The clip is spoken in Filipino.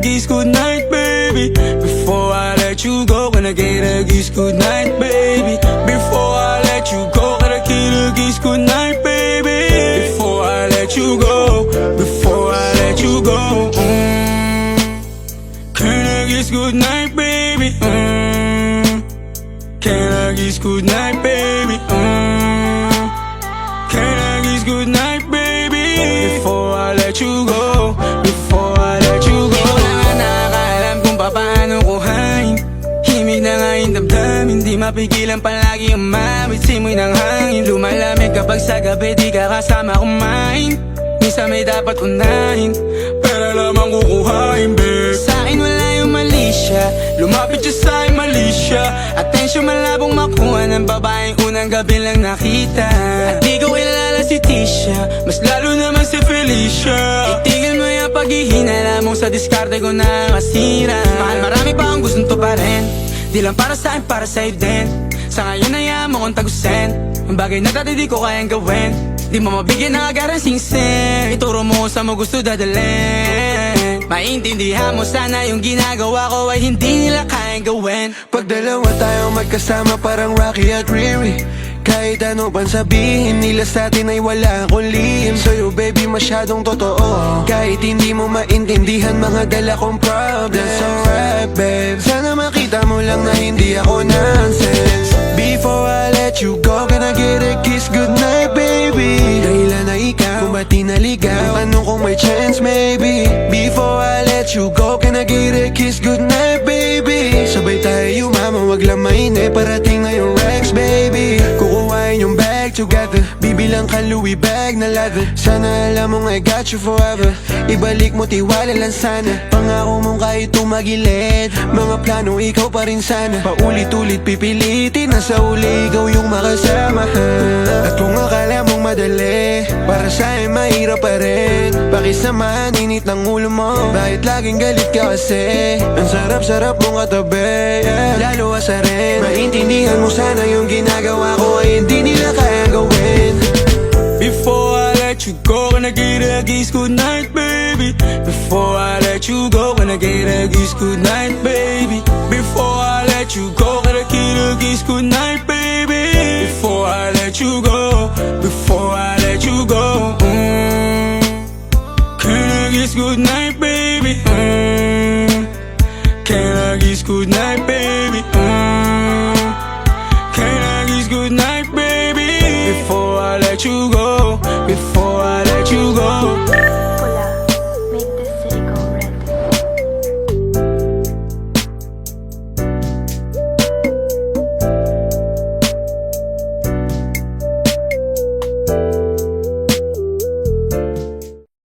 a kiss goodnight, baby? Before I let you go, can I get a kiss goodnight, baby? Before I let you go, can I get a kiss goodnight, baby? Before I let you go, before I let you go, can I kiss goodnight, baby? Can I kiss goodnight, baby? Can I kiss goodnight, baby? Before I let you go, before I let you go. Di ko na nga nakakaalam kung paano kuhain. Himig na nga yung damdamin, di mapigilan palagi ang mawit. Simoy ng hangin, lumalamig kapag sa gabi di ka kasama kumain. Minsan may dapat unahin, pero lamang kukuhain, babe. Sa'kin wala yung mali siya, lumapit siya sa'kin mali siya. Atensyon malabong makuha ng babaeng unang gabi lang nakita. At di ko kilala si Tisha, mas lalo naman si Felicia. Itigil mo yung paghihinala mong sa diskarte ko na masira. Mahal, marami pa ang gustong to pa rin, di lang para sa'kin, para sa'yo din. Sa ngayon hayaan mo kong tagusin ang bagay na dati di ko kayang gawin. Di mo mabigyan ng agarang singsing, ituro mo sa mo gusto dadalhin. Maintindihan mo sana yung ginagawa ko ay hindi nila kayang gawin. Pag dalawa tayong magkasama parang Rocky at Riri, kahit ano pang sabihin nila sa'tin ay wala akong lihim. Sa'yo baby masyadong totoo, kahit hindi mo maintindihan mga dala kong problems. That's alright babe, sana makita mo lang na hindi ako nonsense. Before I let you go, can I get a kiss goodnight baby? Dahilan na ikaw, kung ba't di naligaw, tanong kung may chance maybe. Before I let you go, can I get a kiss goodnight baby? Sabay tayo yumama, wag lang mainip, parating na yung Rex baby. Kukuhain yung bag together, bibilang ka Louis bag na leather. Sana alam mong I got you forever, ibalik mo tiwala lang sana. Pangako mong kahit tumagilid, mga plano ikaw pa rin sana. Paulit-ulit pipilitin na sa uli ikaw yung makasama. At kung akala mong madali, para sa'yo mahirap pa rin. Pakisamahan init ng ulo mo, bakit laging galit ka kasi? Ang sarap-sarap mong katabi, yeah. Lalo asa rin, maintindihan mo sana yung ginagawa ko ay hindi nila kayang gawin. Before I let you go, can I get a kiss goodnight, baby? Before I let you go, can I get a kiss goodnight, baby? Before I let you go, can I get a kiss goodnight, baby? Before I let you go, before I let you go, can I kiss goodnight, baby? Can I kiss goodnight?